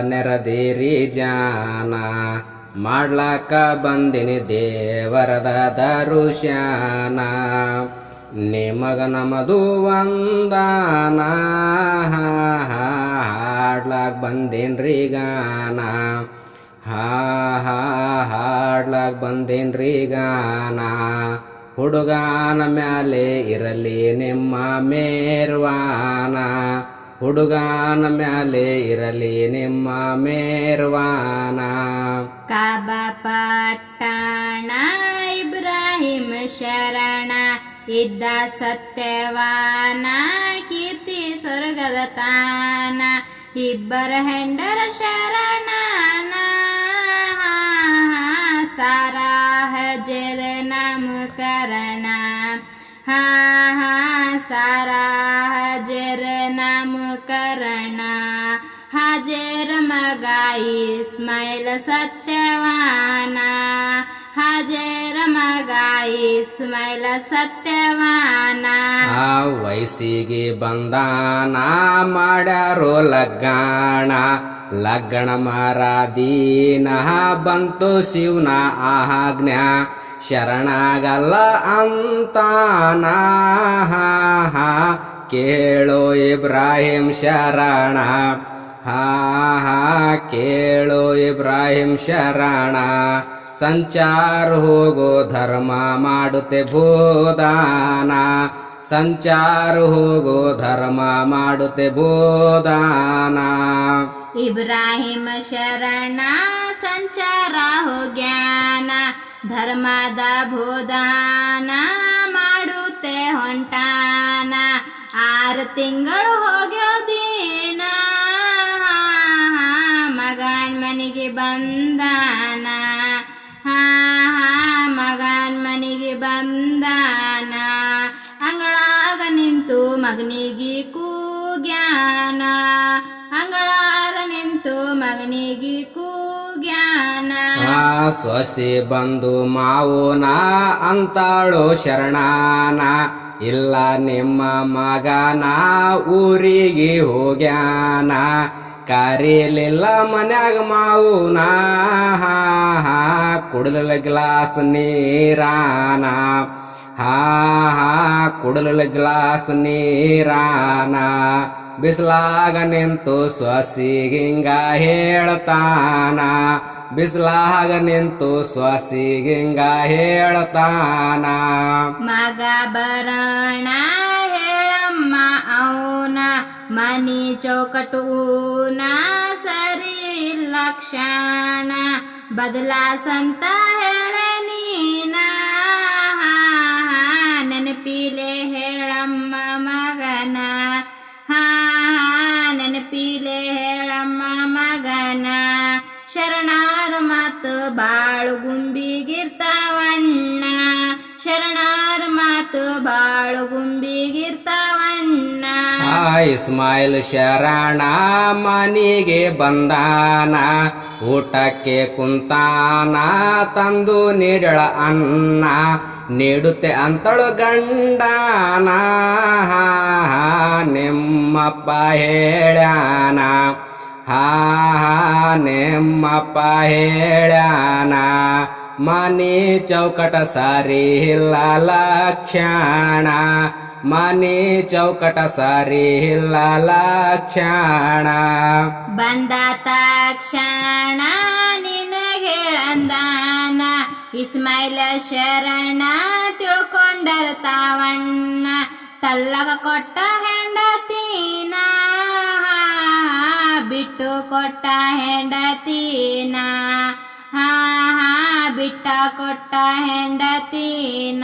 ನೆರದಿರಿ ಜಾನ ಮಾಡ್ಲಾಕ ಬಂದಿನಿ ದೇವರದ ದರುಶ್ಯಾನ ನಿಮಗ ನಮದು ವಂದಾನ ಹಾಡ್ಲಾಕ ಬಂದೇನ್ರಿ ಗಾನ ಹಾಡ್ಲಾಕ ಬಂದೇನ್ರಿ ಗಾನ ಹುಡುಗಾನ ಮ್ಯಾಲೆ ಇರಲಿ ನಿಮ್ಮ ಮೇರ್ವಾನ ಹುಡುಗಾನ ಮ್ಯಾಲೆ ಇರಲಿ ನಿಮ್ಮ ಮೇರ್ವಾನ ಕಾಬ ಪಟ್ಟಣ ಇಬ್ರಾಹಿಂ ಶರಣ ಇದ್ದ ಸತ್ಯವಾನ ಕೀರ್ತಿ ಸ್ವರ್ಗದ ತಾನ ಇಬ್ಬರ ಹೆಂಡರ ಶರಣನ ಸಾರಾ ಹಜರ ನಾಮಕರಣ सारा हजर नामकरण हजर मगा इस्माइल सत्यवाना हजर मगा इस्माइल सत्यवाना ವಯಸ್ಸಿಗೆ ಬಂದಾನ ಮಾಡ್ಯಾರೋ ಲಗ್ಗಣ ಮರಾದೀನ ಬಂತು ಶಿವನ ಆಜ್ಞಾ ಶರಣಾಗಲ್ಲ ಅಂತಾನ ಕೇಳೋ ಇಬ್ರಾಹಿಂ ಶರಣ ಕೇಳೋ ಇಬ್ರಾಹಿಂ ಶರಣ ಸಂಚಾರ ಹೋಗೋ ಧರ್ಮ ಮಾಡುತ್ತೆ ಬೋದಾನ ಸಂಚಾರ ಹೋಗೋ ಧರ್ಮ ಮಾಡುತ್ತೆ ಬೋದಾನ ಇಬ್ರಾಹಿಂ ಶರಣ ಸಂಚಾರ ಹೋಗ್ಯಾನ ಧರ್ಮದ ಬೋಧಾನ ಮಾಡುತ್ತೆ ಹೊಂಟಾನ 6 ತಿಂಗಳು ಹೋಗ್ಯೋದೀನ ಮಗನ್ ಮನೆಗೆ ಬಂದಾನ ಮಗನ್ ಮನೆಗೆ ಬಂದಾನ ಅಂಗಳಾಗ ನಿಂತು ಮಗನಿಗೆ ಕೂಗ್ಯಾನ ಅಂಗಳಾಗ ನಿಂತು ಮಗನಿಗೆ ಕೂಗ್ಯಾನ ಸೊಸೆ ಬಂದು ಮಾವುನ ಅಂತಾಳೋ ಶರಣಾನ ಇಲ್ಲ ನಿಮ್ಮ ಮಗನ ಊರಿಗೆ ಹೋಗ್ಯಾನ ಕರೀಲಿಲ್ಲ ಮನ್ಯಾಗ ಮಾವುನ ಕುಡಲ ಗ್ಲಾಸ್ ನೀರಾನ ಕುಡಲ ಗ್ಲಾಸ್ ನೀರಾನ ಬಿಸ್ಲಾಗ ನಿಂತು ಸೊಸಿಗಿಂಗ ಹೇಳ್ತಾನ ಬಿಸ್ಲಾಗ ನಿಂತು ಸೊಸಿಗಿಂಗ ಹೇಳ್ತಾನ ಮಗ ಬರೋಣ ಹೇಳಮ್ಮ ಅವನ ಮನಿ ಚೌಕಟೂನ ಸರಿ ಲಕ್ಷಣ ಬದಲಾಸಂತ ಹೇಳ ನೀನ ನೆನಪಿಲೆ ಹೇಳಮ್ಮ ಮಗನ ನೆನಪಿಲೆ ಹೇಳಮ್ಮ ಮಗನ ಶರಣಾರ ಮಾತು ಬಾಳು ಗುಂಬಿಗಿರ್ತಾವಣ್ಣ ಶರಣಾರ ಮಾತು ಬಾಳು ಗುಂಬಿಗಿರ್ತಾವಣ್ಣ ಇಸ್ಮಾಯಿಲ್ ಶರಣ ಮನಿಗೆ ಬಂದಾನ ಊಟಕ್ಕೆ ಕುಂತಾನ ತಂದು ನೀಡಳ ಅನ್ನ ನೀಡುತ್ತೆ ಅಂತಳು ಗಂಡನ ನಿಮ್ಮಪ್ಪ ಹೇಳ್ಯಾನ ನಿಮ್ಮಪ್ಪ ಹೇಳ್ಯಾನ ಮನಿ ಚೌಕಟ ಸಾರಿ ಇಲ್ಲ ಲಕ್ಷಣ ಮನಿ ಚೌಕಟ ಸಾರಿ ಇಲ್ಲ ಲಕ್ಷಣ ಬಂದ ತಕ್ಷಣ ನಿನಗೇಳಂದಾನ ಇಸ್ಮಾಯಿಲ ಶರಣ ತಿಳ್ಕೊಂಡರ್ತಾವಣ್ಣ ತಲ್ಲಗ ಕೊಟ್ಟ ಹೆಂಡತೀನ ಬಿಟ್ಟು ಕೊಟ್ಟ ಹೆಂಡತೀನ ಬಿಟ್ಟ ಕೊಟ್ಟ ಹೆಂಡತೀನ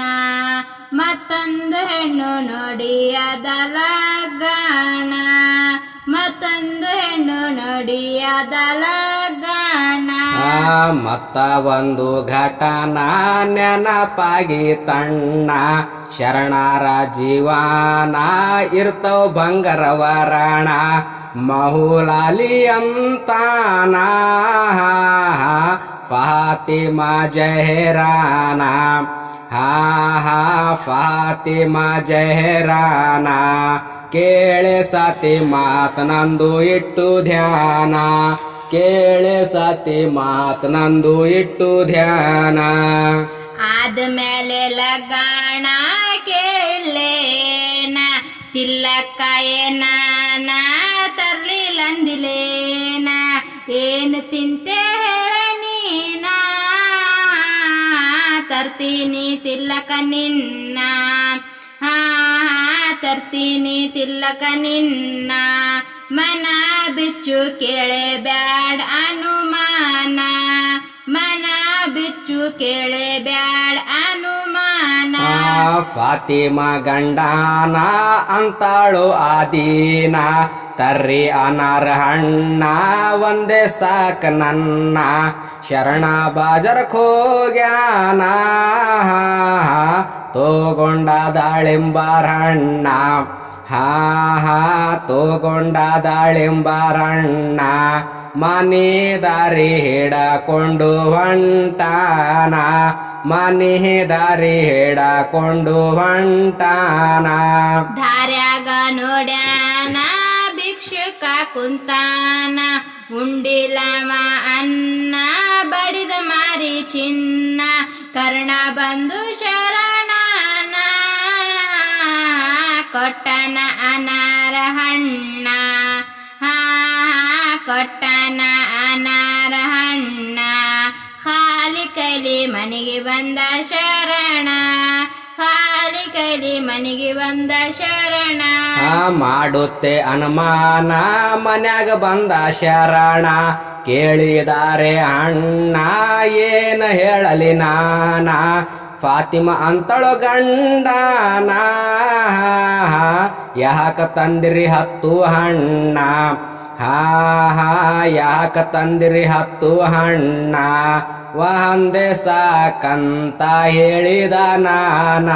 ಮತ್ತೊಂದು ಹೆಣ್ಣು ನೋಡಿ ಅದ ಲಗ್ಗಣ ಮತ್ತೊಂದು ಹೆಣ್ಣು ನೋಡಿ ಅದ ಲಗ್ಗಣ ಮತ್ತ ಒಂದು ಘಟನ ನೆನಪಾಗಿ ತಣ್ಣ ಶರಣರ ಜೀವಾನ ಇರ್ತವ ಬಂಗಾರ ವರಣ ಮಹುಲಾಲಿ ಅಂತಾನ ಫಾತಿಮಾ ಜಹರಾನ ಫಾತಿಮಾ ಜಹರಾನ ಕೇಳೆ ಸತಿ ಮಾತ್ ನಂದು ಇಟ್ಟು ಧ್ಯಾನ ಕೇಳೆ ಸತಿ ಮಾತ್ ನಂದು ಇಟ್ಟು ಧ್ಯಾನ ಆದ್ಮೇಲೆ ಲಗಾಣ ಕೇಳಿಲ್ಲೇನ ತಿಲ್ಲಕ್ಕ ಏನಾನ ತರ್ಲಿಲ್ಲಂದಿಲೇನ ಏನು ತಿಂತೆ ಹೇಳ ನೀನ ತರ್ತೀನಿ ತಿಲ್ಲಕ ನಿನ್ನ ಹಾ ತರ್ತೀನಿ ತಿಲ್ಲಕ ನಿನ್ನ ಮನ ಬಿಚ್ಚು ಕೇಳೆ ಬ್ಯಾಡ ಅನುಮಾನ ಮನ ಬಿಚ್ಚು ಕೇಳೆ ಬ್ಯಾಡ ಅನುಮಾನ ಫಾತಿಮ ಗಂಡಾನ ಅಂತಾಳು ಆದೀನ ತರ್ರಿ ಅನಾರ ಹಣ್ಣ ಒಂದೇ ಸಾಕ ನನ್ನ ಶರಣ ಬಾಜರ್ ಹೋಗ್ಯಾನ ತೋಗೊಂಡ ದಾಳಿಂಬಾರಣ್ಣ ಹಾ ತೋಗೊಂಡ ದಾಳಿಂಬಾರಣ್ಣ ಮನೆ ದಾರಿ ಹಿಡಕೊಂಡು ಹೊಂಟಾನ ಮನೆ ದಾರಿ ಹಿಡಕೊಂಡು ಹೊಂಟಾನ ದಾರ್ಯಾಗ ನೋಡ್ಯಾನ ಭಿಕ್ಷುಕ ಕುಂತಾನ ಉಂಡಿಲಮ ಅನ್ನ ಬಡಿದ ಮಾರಿ ಚಿನ್ನ ಕರ್ಣ ಬಂದು ಶರಣನ ಕೊಟ್ಟನ ಅನಾರ ಹಣ್ಣ ಹಾ ಕೊಟ್ಟನ ಅನಾರ ಹಣ್ಣ ಖಾಲಿ ಕೈಲಿ ಮನೆಗೆ ಬಂದ ಶರಣ ಖಾಲಿ ಕೈಲಿ ಮನೆಗೆ ಬಂದ ಶರಣ ಮಾಡುತ್ತೆ ಅನುಮಾನ ಮನ್ಯಾಗ ಬಂದ ಶರಣ ಕೇಳಿದಾರೆ ಅಣ್ಣ ಏನು ಹೇಳಲಿ ನಾನ ಫಾತಿಮ ಅಂತಳು ಗಂಡನ ಯಾಕ ತಂದಿರಿ 10 ಹಣ್ಣ ಯಾಕ ತಂದಿರಿ 10 ಹಣ್ಣ ಒಂದೇ ಸಾಕಂತ ಹೇಳಿದ ನಾನ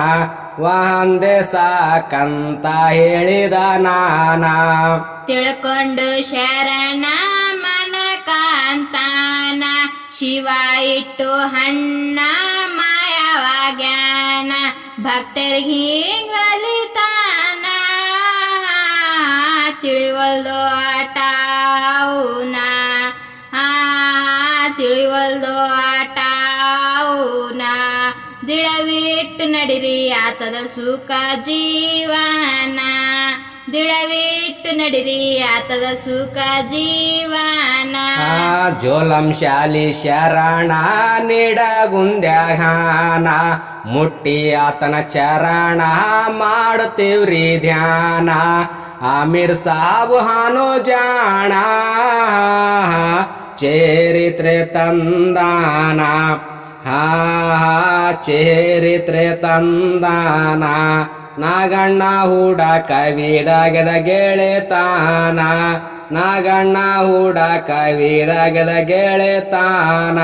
ಒಂದೇ ಸಾಕಂತ ಹೇಳಿದ ನಾನ ತಿಳ್ಕೊಂಡು ಶರಣ ಮನ ಕಾಂತಾನ ಶಿವ ಇಟ್ಟು ಹಣ್ಣ ಮಾಯವಾಗ್ಯಾನ ಭಕ್ತರಿಗೆ ಹಿಂಗ್ ಒಲಿತಾನ ತಿಳಿವಲ್ದು ಆಟ ಅವ್ನ ತಿಳಿವಲ್ದು ಆಟ ಅವ್ನ ದಿಡವಿಟ್ಟು ನಡಿರಿ ಆತದ ಸುಖ ಜೀವನ ದಿಡವಿಟ್ಟು ನಡಿರಿ ಆತದ ಸುಖ ಜೀವನ ಜೋಲಂ ಶಾಲಿ ಶರಣ ನೀಡಗುಂದ್ಯಾಗಾನ ಮುಟ್ಟಿ ಆತನ ಚರಣ ಮಾಡುತ್ತೀವ್ರಿ ಧ್ಯಾನ ಆಮಿರ್ ಸಾಬು ಹಾನು ಜಾಣ ಚರಿತ್ರೆ ತಂದಾನ ಚರಿತ್ರೆ ತಂದಾನ ನಾಗಣ್ಣ ಹೂಡ ಕವಿದಾಗದ ಗೆಳೆತಾನ ನಾಗಣ್ಣ ಹೂಡ ಕವಿದಾಗದ ಗೆಳೆತಾನ